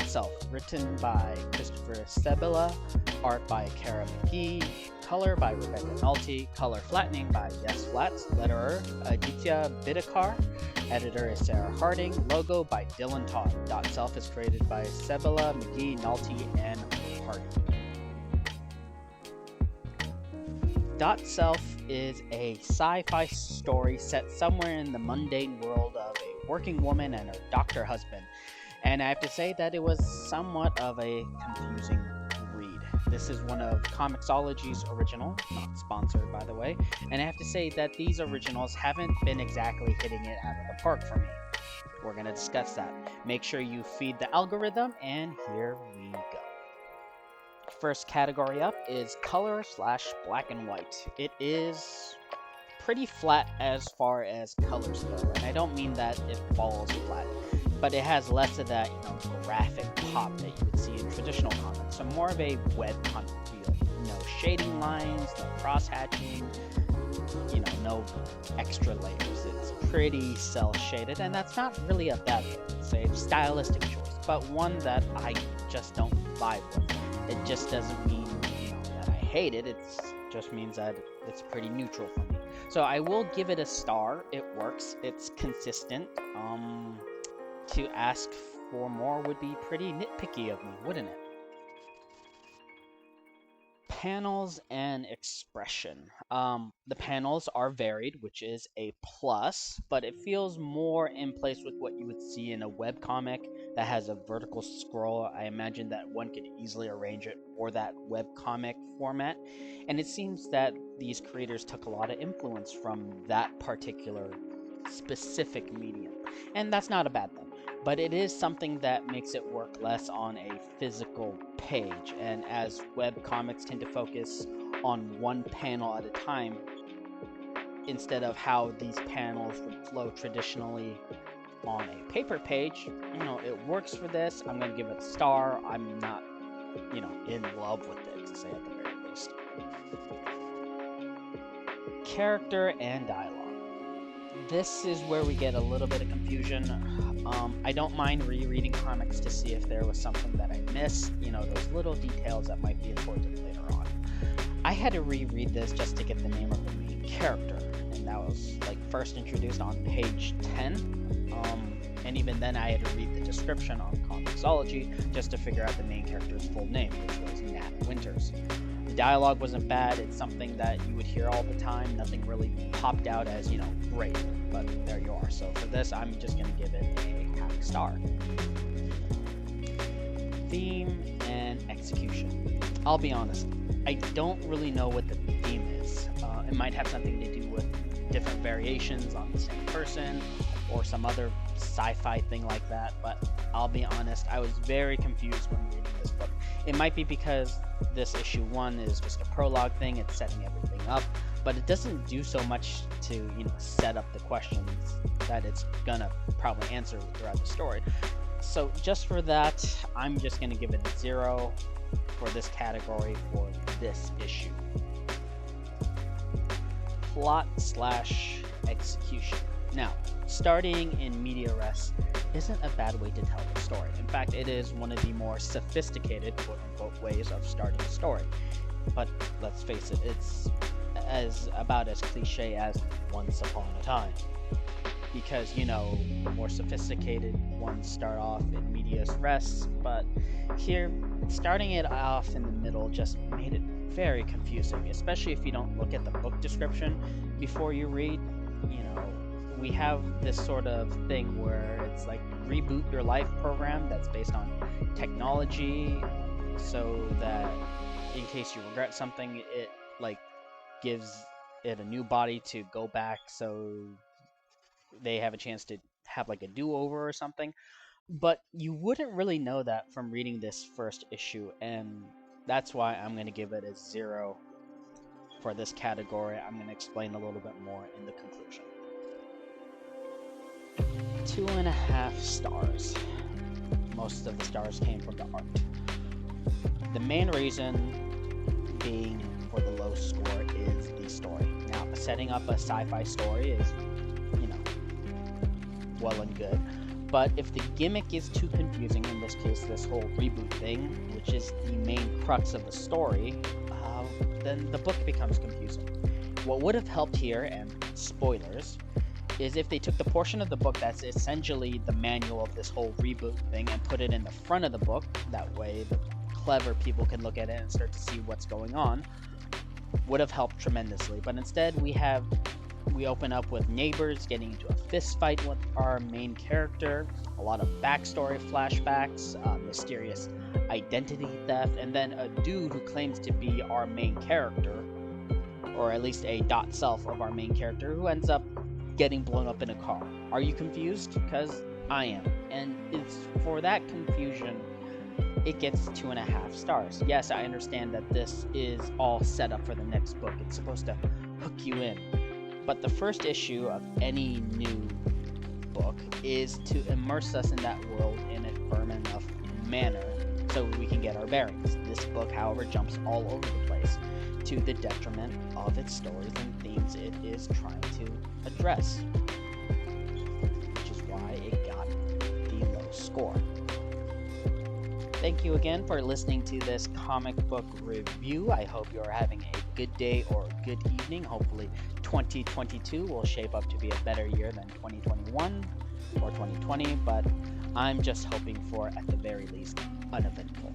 Self, written by Christopher Sebela, art by Kara McGee, color by Rebecca Nolte, color flattening by Yes Flats, letterer Aditya Bidikar, editor is Sarah Harding, logo by Dylan Todd. Self is created by Sebela, McGee, Nolte, and Harding. Self is a sci-fi story set somewhere in the mundane world of a working woman and her doctor husband. And I have to say that it was somewhat of a confusing read. This is one of comiXology's original, not sponsored by the way, and I have to say that these originals haven't been exactly hitting it out of the park for me. We're going to discuss that. Make sure you feed the algorithm, and here we go. First category up is color/black and white. It is pretty flat as far as colors go, and I don't mean that it falls flat, but it has less of that, graphic pop that you would see in traditional comics. So more of a web comic feel. No shading lines, no cross-hatching, no extra layers. It's pretty cel-shaded, and that's not really a bad thing. It's a stylistic choice, but one that I just don't vibe with. It just doesn't mean, that I hate it. It just means that it's pretty neutral for me. So I will give it a star. It works. It's consistent. To ask for more would be pretty nitpicky of me, wouldn't it? Panels and expression. The panels are varied, which is a plus, but it feels more in place with what you would see in a webcomic that has a vertical scroll. I imagine that one could easily arrange it for that webcomic format, and it seems that these creators took a lot of influence from that particular specific medium, and that's not a bad thing. But it is something that makes it work less on a physical page, and as webcomics tend to focus on one panel at a time, instead of how these panels would flow traditionally on a paper page, it works for this. I'm going to give it a star. I'm not, in love with it, to say at the very least. Character and dialogue. This is where we get a little bit of confusion. I don't mind rereading comics to see if there was something that I missed, those little details that might be important later on. I had to reread this just to get the name of the main character, and that was first introduced on page 10. And even then I had to read the description on comiXology just to figure out the main character's full name, which was Nat Winters. The dialogue wasn't bad. It's something that you would hear all the time. Nothing really popped out as, great, but there you are. So for this, I'm just going to give it a half star. Theme and execution. I'll be honest, I don't really know what the theme is. It might have something to do with different variations on the same person or some other sci-fi thing like that, but I'll be honest, I was very confused when reading this book. It might be because this issue 1 is just a prologue thing, it's setting everything up, but it doesn't do so much to, set up the questions that it's gonna probably answer throughout the story. So just for that, I'm just gonna give it a 0 for this category for this issue. Plot/execution. Now, starting in media res isn't a bad way to tell the story. In fact, it is one of the more sophisticated, quote-unquote, ways of starting a story. But let's face it, it's about as cliche as Once Upon a Time. Because, more sophisticated ones start off in medias res, but here, starting it off in the middle just made it very confusing, especially if you don't look at the book description before you read. We have this sort of thing where it's like Reboot Your Life program that's based on technology, so that in case you regret something, it gives it a new body to go back, so they have a chance to have a do-over or something. But you wouldn't really know that from reading this first issue, and that's why I'm going to give it a 0 for this category. I'm going to explain a little bit more in the conclusion. 2.5 stars. Most of the stars came from the art. The main reason being for the low score is the story. Now, setting up a sci-fi story is, well and good, But if the gimmick is too confusing, in this case this whole reboot thing, which is the main crux of the story, then the book becomes confusing. What would have helped here, and spoilers, is if they took the portion of the book that's essentially the manual of this whole reboot thing and put it in the front of the book. That way the clever people can look at it and start to see what's going on. Would have helped tremendously. But instead we open up with neighbors getting into a fist fight with our main character, a lot of backstory flashbacks, mysterious identity theft, and then a dude who claims to be our main character, or at least a dot self of our main character, who ends up getting blown up in a car. Are you confused? Because I am. And it's for that confusion, it gets 2.5 stars. Yes, I understand that this is all set up for the next book. It's supposed to hook you in. But the first issue of any new book is to immerse us in that world in a firm enough manner so we can get our bearings. This book, however, jumps all over the place to the detriment of its stories and themes it is trying to address, which is why it got the low score. Thank you again for listening to this comic book review. I hope you're having a good day or good evening. Hopefully 2022 will shape up to be a better year than 2021 or 2020, but I'm just hoping for, at the very least, uneventful.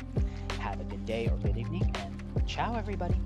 Have a good day or good evening, and ciao everybody.